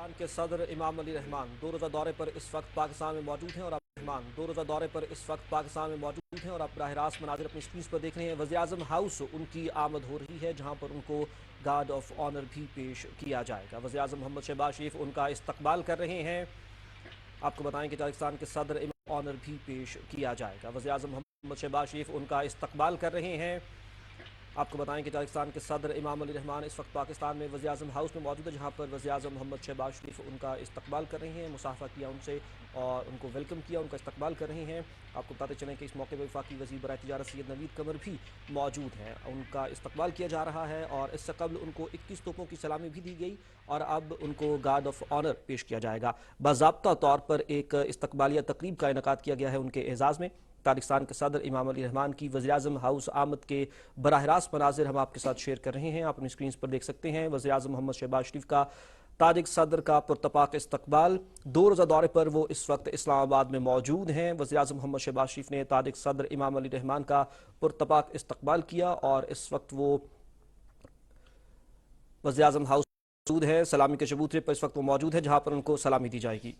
पाकिस्तान के सदर इमाम अली रहमान 2 रोज़ा दौरे पर इस वक्त पाकिस्तान में मौजूद हैं और आप रहमान 2 रोज़ा दौरे पर इस वक्त पाकिस्तान में मौजूद हैं और आप बराह रास्त मनाजिर अपनी स्क्रीन पर देख रहे हैं। वज़ीर-ए-आज़म हाउस उनकी आमद हो रही है, जहां पर उनको गार्ड ऑफ ऑनर भी पेश किया जाएगा। वज़ीर-ए-आज़म मोहम्मद शहबाज शरीफ उनका इस्तकबाल कर रहे हैं। आपको बताएं कि पाकिस्तान के सदर इमाम ऑनर भी पेश किया जाएगा। वज़ीर-ए-आज़म मोहम्मद शहबाज शरीफ उनका इस्तकबाल कर रहे हैं। आपको बताएं कि पाकिस्तान के सदर इमाम अली रहमान इस वक्त पाकिस्तान में वज़ीर-ए-आज़म हाउस में मौजूद है, जहां पर वज़ीर-ए-आज़म मोहम्मद शहबाज शरीफ उनका इस्तकबाल कर रहे हैं। मुसाफा किया उनसे और उनको वेलकम किया, उनका इस्तकबाल कर रहे हैं। आपको बताते चलें कि इस मौके पर वफाकी वज़ीर बराए तिजारत सैयद नवीद कमर भी मौजूद हैं। उनका इस्तकबाल किया जा रहा है और इससे कबल उनको 21 तोपों की सलामी भी दी गई और अब उनको गार्ड ऑफ ऑनर पेश किया जाएगा। बाज़ाब्ता तौर पर एक इस्तकबालिया तकरीब का इनेकाद किया गया है उनके एजाज़ में। पाकिस्तान के सदर इमाम अली रहमान की वज़ीर-ए-आज़म हाउस आमद के बराह रास्त मनाजिर हम आपके साथ शेयर कर रहे हैं। आप अपनी स्क्रीन पर देख सकते हैं वज़ीर-ए-आज़म मोहम्मद शहबाज शरीफ का ताजिक सदर का पुरतपाक इस्तकबाल। 2 रोज़ा दौरे पर वो इस वक्त इस्लामाबाद में मौजूद हैं। वज़ीर-ए-आज़म मोहम्मद शहबाज शरीफ ने ताजिक सदर इमाम अली रहमान का पुरतपाक इस्तकबाल किया और इस वक्त वो वज़ीर-ए-आज़म हाउस मौजूद है। सलामी के चबूतरे पर इस वक्त वो मौजूद है, जहां पर उनको सलामी दी जाएगी।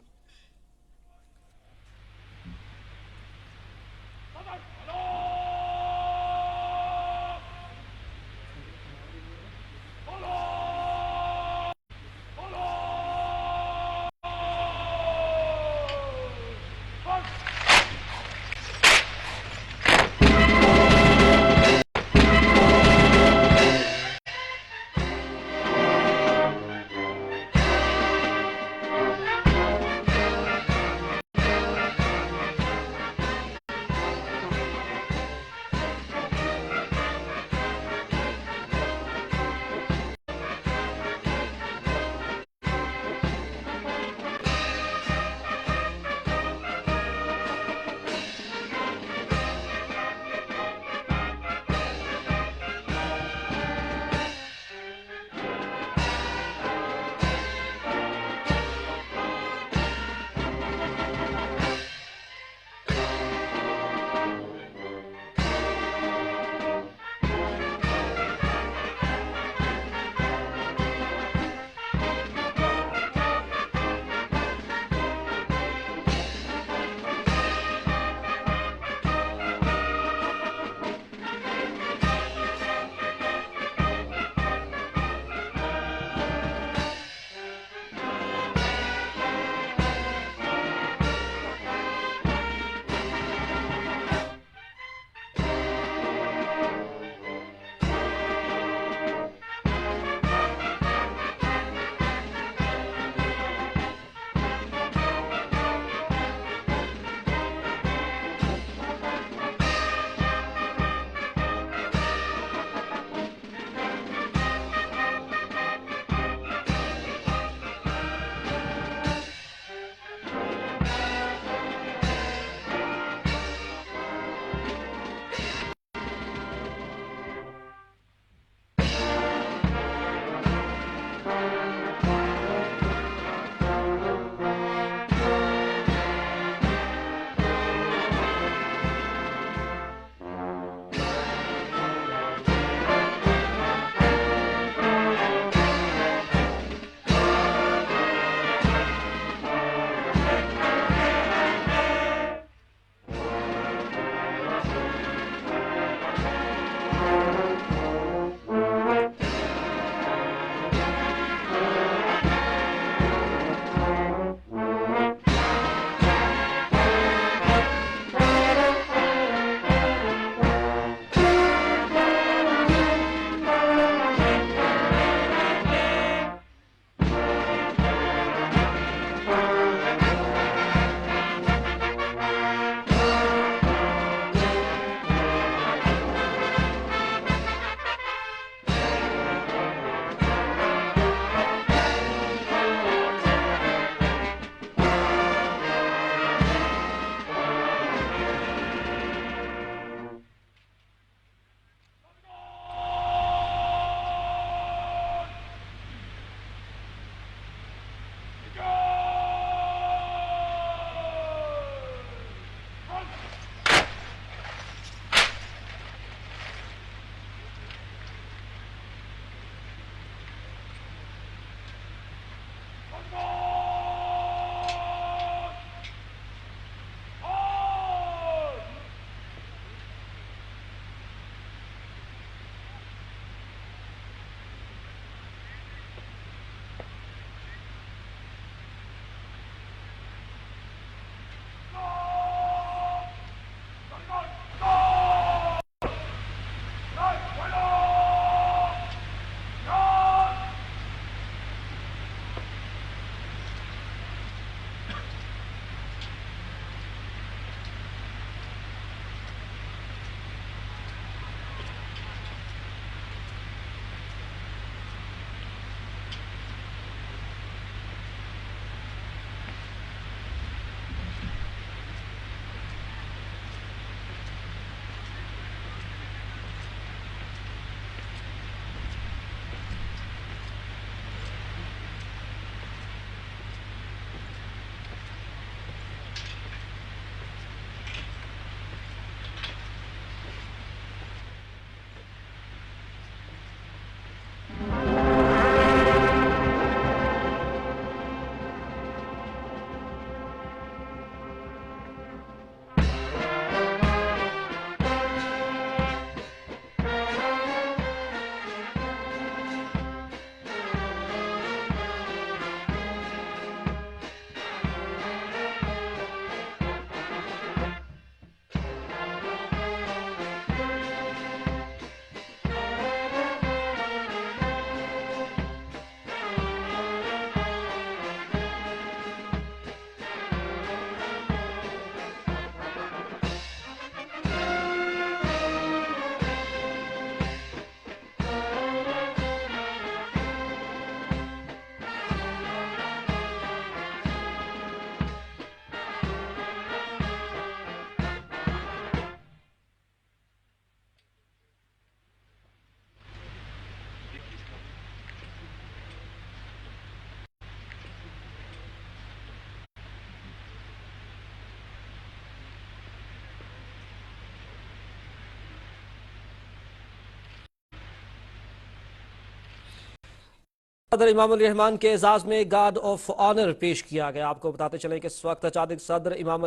सदर इमाम अली रहमान के एजाज में गार्ड ऑफ ऑनर पेश किया गया। आपको बताते चलें कि इस वक्त सदर इमाम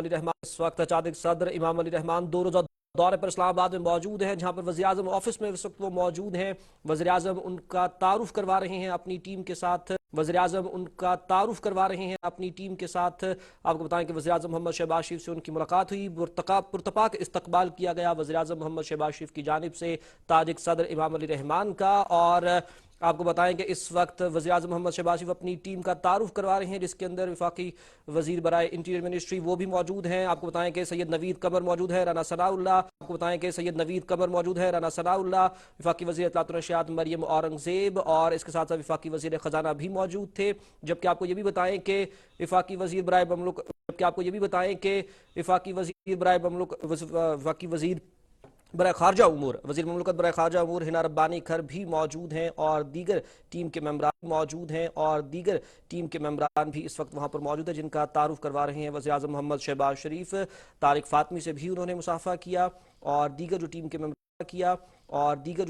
अली रहमान दो रोजा दौरे पर इस्लामाबाद में मौजूद हैं, जहां पर वज़ीर-ए-आज़म ऑफिस में इस वक्त वो मौजूद हैं। वज़ीर-ए-आज़म उनका तारुफ करवा रहे हैं अपनी टीम के साथ। आपको बताएं कि वज़ीर-ए-आज़म मोहम्मद शहबाज शरीफ से उनकी मुलाकात हुई। पुरतपाक इस्तकबाल किया गया वज़ीर-ए-आज़म मोहम्मद शहबाज शरीफ की जानिब से ताजिक सदर इमाम अली रहमान का। और आपको बताएं कि इस वक्त वज़ीर-ए-आज़म मोहम्मद शहबाज शरीफ अपनी टीम का तारुफ करवा रहे हैं, जिसके अंदर वफाकी वज़ीर बराए इंटीरियर मिनिस्ट्री वो भी मौजूद हैं। आपको बताएं कि सैयद नवीद कमर मौजूद है, राना सनाउल्लाह, वफाकी वज़ीर इत्तलात और नशियात मरियम औरंगज़ेब, और इसके साथ साथ वफाकी वज़ीर ख़जाना भी मौजूद थे। जबकि आपको ये भी बताएं कि वफाकी वज़ीर बराए खारजा उमूर वज़ीर मुमलकत बराए खारजा उमूर हिना रब्बानी खर भी मौजूद हैं, और दीगर टीम के मेंबरान भी इस वक्त वहाँ पर मौजूद हैं, जिनका तारुफ करवा रहे हैं वज़ीर-ए-आज़म मोहम्मद शहबाज शरीफ। तारिक फातमी से भी उन्होंने मुसाफा किया, और दीगर जो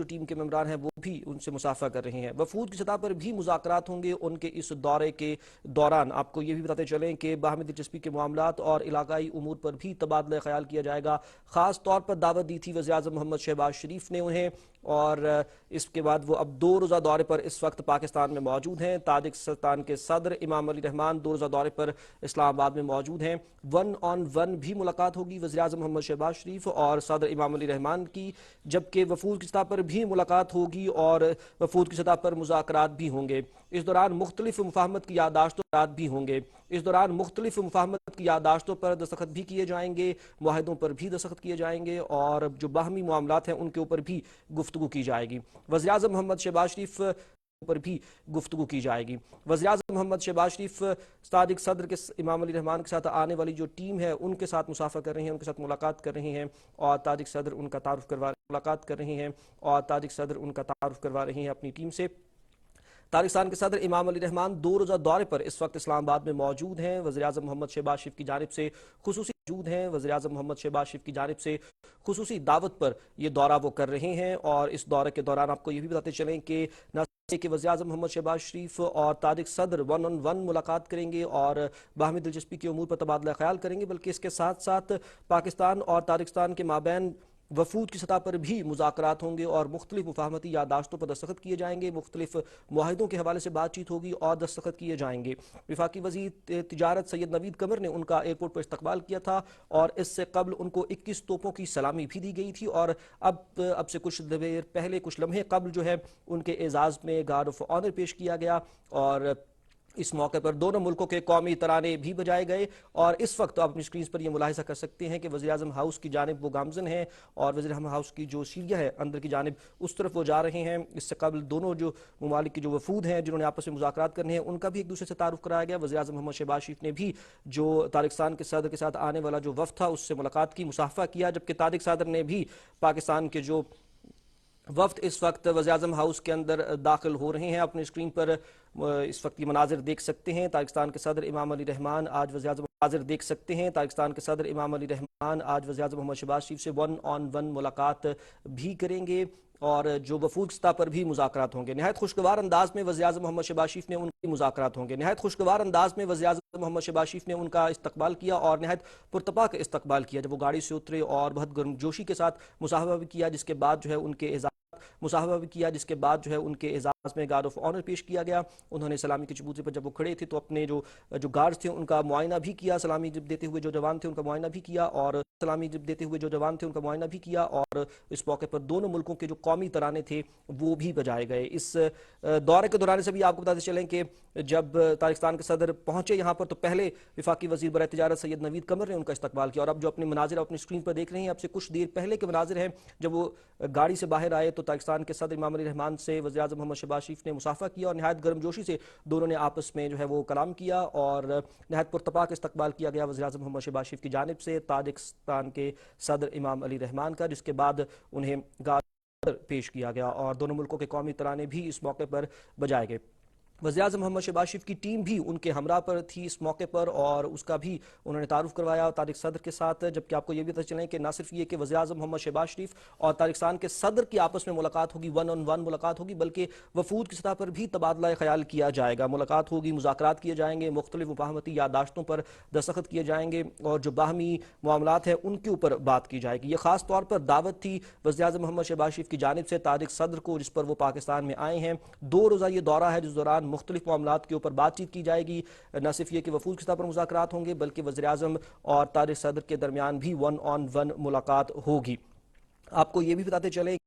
टीम के मेंबरान हैं वो भी उनसे मुसाफा कर रहे हैं। वफूद की सतह पर भी मुज़ाकरात होंगे उनके इस दौरे के दौरान। आपको ये भी बताते चलें कि बाहमी दिलचस्पी के मामलात और इलाकाई उमूर पर भी तबादला ख्याल किया जाएगा। ख़ास तौर पर दावत दी थी वज़ीर-ए-आज़म मोहम्मद शहबाज शरीफ ने उन्हें, और इसके बाद वो अब 2 रोज़ा दौरे पर इस वक्त पाकिस्तान में मौजूद हैं। ताजिकिस्तान के सदर इमाम अली रहमान 2 रोज़ा दौरे पर इस्लामाबाद में मौजूद हैं। 1-on-1 भी मुलाकात होगी वज़ीर-ए-आज़म मोहम्मद शहबाज शरीफ और सदर इमाम अली रहमान की, जबकि वफूद की सतह पर भी मुलाकात होगी और वफूद की सतह पर मुज़ाकरात भी होंगे। इस दौरान मुख्तलिफ मुफाहमत की यादाश्तों पर दस्तखत भी किए जाएंगे, मुआहिदों पर भी दस्तखत किए जाएंगे, और जो बाहमी मामलात हैं उनके ऊपर भी गुफ्तगू की जाएगी। वज़ीर-ए-आज़म मोहम्मद शहबाज शरीफ पर भी गुफ्तगू की जाएगी। वज़ीर-ए-आज़म मोहम्मद शहबाज शरीफ सादिक सदर के इमाम अली रहमान के साथ आने वाली जो टीम है उनके साथ मुसाफा कर रहे हैं, उनके साथ मुलाकात कर रहे हैं, और ताजिक सदर उनका तारुफ करवा रहे हैं अपनी टीम से। ताजिकिस्तान के सदर इमाम अली रहमान 2 रोज़ा दौरे पर इस वक्त इस्लामाबाद में मौजूद हैं। वज़ीर-ए-आज़म मोहम्मद शहबाज शरीफ की जानिब से खुसूसी दावत पर ये दौरा वो कर रहे हैं। और इस दौरे के दौरान आपको ये भी बताते चलें कि वज़ीर-ए-आज़म मोहम्मद शहबाज शरीफ और ताजिक सदर 1-on-1 मुलाकात करेंगे और बाहमी दिलचस्पी के उमूर पर तबादला ख्याल करेंगे, बल्कि इसके साथ साथ पाकिस्तान और ताजिकिस्तान के माबैन वफूद की सतह पर भी मुज़ाकरात होंगे और मुख्तलिफ मुफाहमती यादाश्तों पर दस्तखत किए जाएंगे, मुख्तलिफ मुआहिदों के हवाले से बातचीत होगी और दस्तखत किए जाएंगे। वफाकी वज़ीर तिजारत सैयद नवीद कमर ने उनका एयरपोर्ट पर इस्तकबाल किया था, और इससे कबल उनको 21 तोपों की सलामी भी दी गई थी, और अब से कुछ लम्हे कबल जो है उनके एजाज़ में गार्ड ऑफ ऑनर पेश किया गया, और इस मौके पर दोनों मुल्कों के कौमी तराने भी बजाए गए। और इस वक्त आप अपनी स्क्रीन पर यह मुलाहिजा कर सकते हैं कि वज़ीर-ए-आज़म हाउस की जानिब वो गामज़न हैं, और वज़ीर-ए-आज़म हाउस की जो सीढ़ियाँ हैं अंदर की जानिब उस तरफ वो जा रहे हैं। इससे कबल दोनों जो ममालिक की जो वफूद हैं जिन्होंने आपस में मुज़ाकरात करने हैं उनका भी एक दूसरे से तारुफ कराया गया। वज़ीर-ए-आज़म मोहम्मद शहबाज शरीफ ने भी जो ताजिकिस्तान के सदर के साथ आने वाला जो वफ़द था उससे मुलाकात की, मुसाफा किया, जबकि ताजिक सदर ने भी पाकिस्तान के जो वफ्द इस वक्त वज़ीर-ए-आज़म हाउस के अंदर दाखिल हो रहे हैं। अपनी स्क्रीन पर इस वक्त ये मनाजिर देख सकते हैं। ताजिकिस्तान के सदर इमाम अली रहमान आज वज़ीर-ए-आज़म मोहम्मद शहबाज शरीफ से 1-on-1 मुलाकात भी करेंगे, और जो वफूद सतह पर भी मुज़ाकरात होंगे। नहायत खुशगवार अंदाज में वज़ीर-ए-आज़म मोहम्मद शहबाज शरीफ ने उनका इस्तकबाल किया और नहायत पुरतपाक इस्तकबाल किया। जब वो गाड़ी से उतरे और बहुत गर्मजोशी के साथ मुसाहबा भी किया, जिसके बाद जो है उनके एजाज़ में गार्ड ऑफ ऑनर पेश किया गया। उन्होंने सलामी के चबूतरे पर जब वो खड़े थे तो अपने जो गार्ड्स थे उनका मुआयना भी किया, सलामी जब देते हुए जो जवान थे उनका मुआयना भी किया, और इस मौके पर दोनों मुल्कों के जो कौमी तराने थे वो भी बजाए गए। इस दौरे के दौरान से भी आपको बताते चलें कि जब ताजिकिस्तान के सदर पहुंचे यहाँ पर तो पहले वफाकी वज़ीर बराए तिजारत सैयद नवीद कमर ने उनका इस्तकबाल किया, और अब जो अपने मनाजिर अपनी स्क्रीन पर देख रहे हैं अब से कुछ देर पहले के मनाजिर हैं। जब वो गाड़ी से बाहर आए तो ताजिकिस्तान के सदर इमाम अली रहमान से वज़ीर-ए-आज़म मोहम्मद शहबाज शरीफ ने मुसाफा किया, और नहायत गर्मजोशी से दोनों ने आपस में जो है वो कलाम किया, और नहायत पुरतपाक इस्तकबाल किया गया वज़ीर-ए-आज़म मोहम्मद शहबाज शरीफ की जानिब से ताजिकिस्तान के सदर इमाम अली रहमान का, जिसके बाद उन्हें गार्ड पेश किया गया और दोनों मुल्कों के कौमी तराने भी इस मौके पर बजाए गए। वज़ीर-ए-आज़म मोहम्मद शहबाज शरीफ की टीम भी उनके हमरा पर थी इस मौके पर, और उसका भी उन्होंने तारुफ करवाया तारिक सदर के साथ। जबकि आपको ये भी पता चले कि न सिर्फ ये कि वज़ीर-ए-आज़म मोहम्मद शहबाज शरीफ और तारिक के सदर की आपस में मुलाकात होगी, वन ऑन वन मुलाकात होगी, बल्कि वफूद की सतह पर भी तबादला ख्याल किया जाएगा। मुलाकात होगी, मुज़ाकरात किए जाएंगे, मुख्तलिफ मुफाहमती याददाश्तों पर दस्तखत किए जाएंगे और जो बाहमी मामलात हैं उनके ऊपर बात की जाएगी। ये खास तौर पर दावत थी वज़ीर-ए-आज़म मोहम्मद शहबाज शरीफ की जानिब से तारिक सदर को, जिस पर वो पाकिस्तान में आए हैं। 2 रोज़ा ये दौरा है जिस दौरान मुख्तलिफ मामलात के ऊपर बातचीत की जाएगी। न सिर्फ ये कि वफूद की सतह पर मुज़ाकरात होंगे, बल्कि वज़ीर-ए-आज़म और तारिक सदर के दरमियान भी वन ऑन वन मुलाकात होगी। आपको ये भी बताते चले